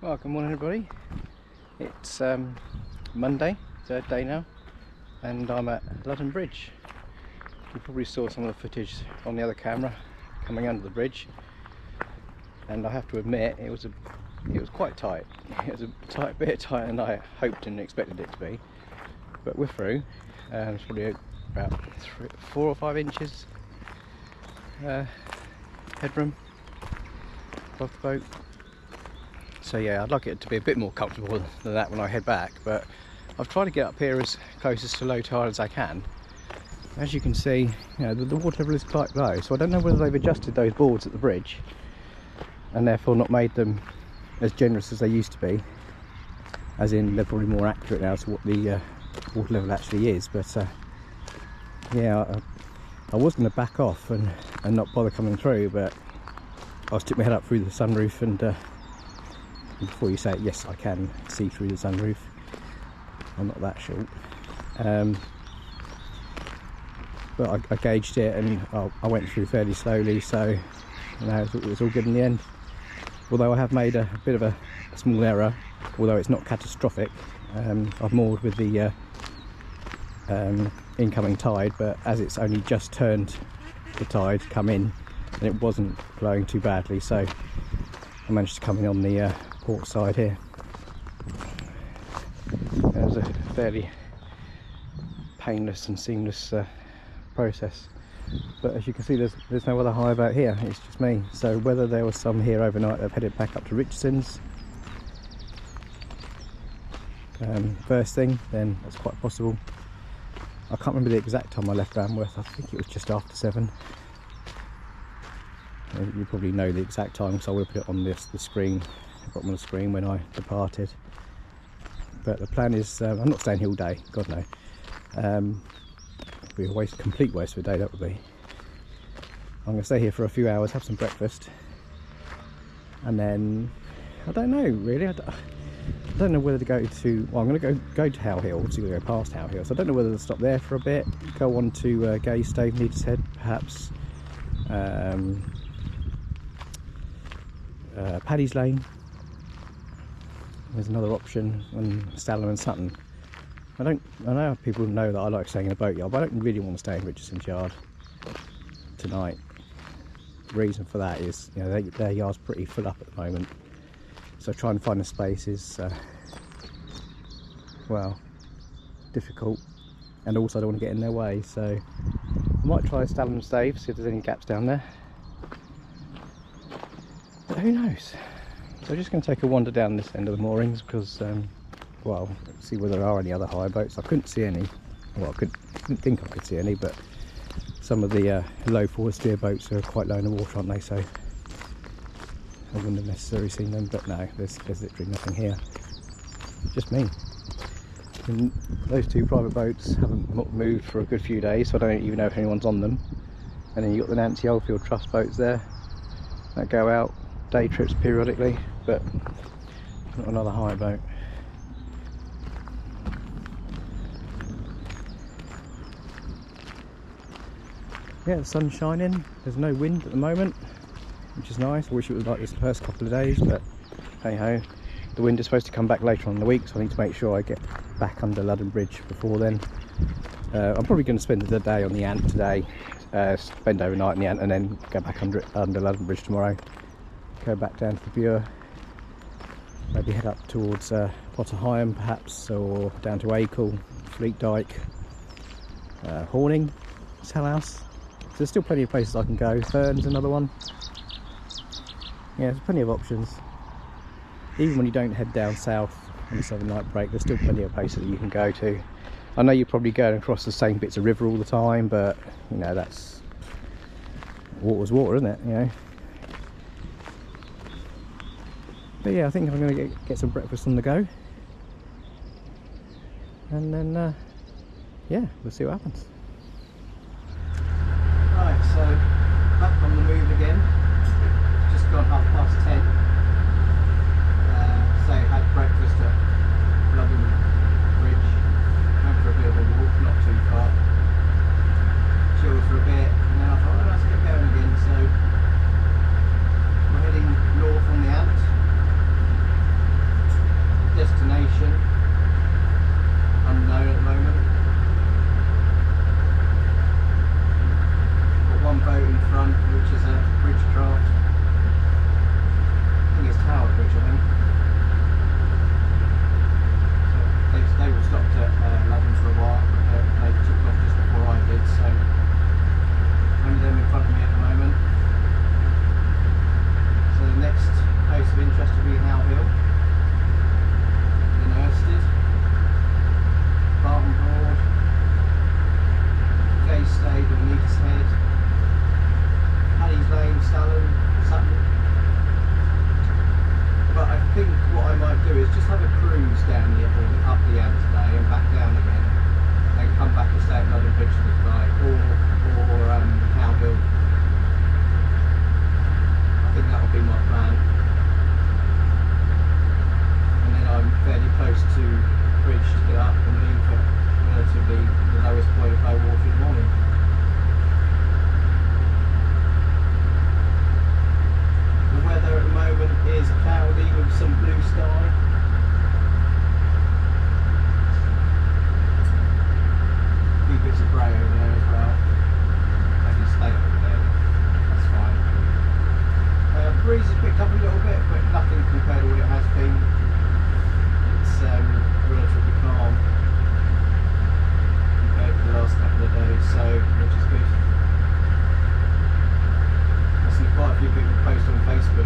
Well, good morning everybody. It's Monday, third day now, and I'm at Ludham Bridge. You probably saw some of the footage on the other camera coming under the bridge, and I have to admit it was quite tight. It was a bit tighter than I hoped and expected it to be, but we're through. It's probably about 4 or 5 inches headroom above the boat. So yeah, I'd like it to be a bit more comfortable than that when I head back, but I've tried to get up here as closest to low tide as I can. As you can see, the water level is quite low, so I don't know whether they've adjusted those boards at the bridge and therefore not made them as generous as they used to be, as in they're probably more accurate now to what the water level actually is. But yeah, I was going to back off and not bother coming through, but I stick my head up through the sunroof, and before you say it, yes, I can see through the sunroof. I'm not that short. But I gauged it, and I went through fairly slowly, so it was all good in the end. Although I have made a bit of a small error, although it's not catastrophic. I've moored with the incoming tide, but as it's only just turned the tide come in, and it wasn't flowing too badly, so I managed to come in on the port side here. It was a fairly painless and seamless process, but as you can see, there's no other high boat here. It's just me. So whether there was some here overnight that have headed back up to Richardson's first thing, then that's quite possible. I can't remember the exact time I left Ranworth. I think it was just after 7. You probably know the exact time, so I will put it on the screen, the bottom of the screen, when I departed. But the plan is, I'm not staying here all day, God no. It'd be a complete waste of a day, that would be. I'm going to stay here for a few hours, have some breakfast, and then I don't know really. I don't know whether to go to. Well, I'm going to go to How Hill. Obviously, we're going to go past How Hill, so I don't know whether to stop there for a bit, go on to Gaystave, Neatishead, perhaps. Paddy's Lane. There's another option on Stalham and Sutton. I know people know that I like staying in a boatyard, but I don't really want to stay in Richardson's yard tonight. The reason for that is, their yard's pretty full up at the moment, so trying to find a space is well, difficult, and also I don't want to get in their way. So I might try Stalham Stave, see if there's any gaps down there. But who knows? So I'm just going to take a wander down this end of the moorings, because, well, see whether there are any other hire boats. I couldn't see any. Well, I didn't think I could see any, but some of the low forward steer boats are quite low in the water, aren't they? So I wouldn't have necessarily seen them. But no, there's literally nothing here. Just me. And those 2 private boats haven't moved for a good few days, so I don't even know if anyone's on them. And then you've got the Nancy Oldfield Trust boats there that go out day trips periodically, but not another hire boat. Yeah, the sun's shining, there's no wind at the moment, which is nice. I wish it was like this the first couple of days, but hey ho. The wind is supposed to come back later on in the week, so I need to make sure I get back under Ludham Bridge before then. I'm probably going to spend the day on the Ant today, spend overnight in the Ant, and then go back under Ludham Bridge tomorrow. Go back down to the Bure, maybe head up towards Potter Heigham perhaps, or down to Acle, Fleet Dyke, Horning, Salhouse. So there's still plenty of places I can go. Fern's another one. Yeah, there's plenty of options. Even when you don't head down south on the Southern Night Break, there's still plenty of places that you can go to. I know you're probably going across the same bits of river all the time, but that's water's water, isn't it? But yeah, I think I'm going to get some breakfast on the go, and then yeah, we'll see what happens. Right, so back on the move again. It's just gone 10:30. So had breakfast at Ludham Bridge, went for a bit of a walk, not too far, chilled for a bit, and then I thought, let's get going again. So we're heading north on the Ant. be my plan. And then I'm fairly close to bridge to get up and leave at relatively the lowest point of low water in the morning. The weather at the moment is cloudy with some blue sky. A few bits of grey over there as well. I can stay over there, that's fine. Breeze has picked up a little bit, but nothing compared to what it has been. It's relatively calm compared to the last couple of days, so which is good. I've seen quite a few people post on Facebook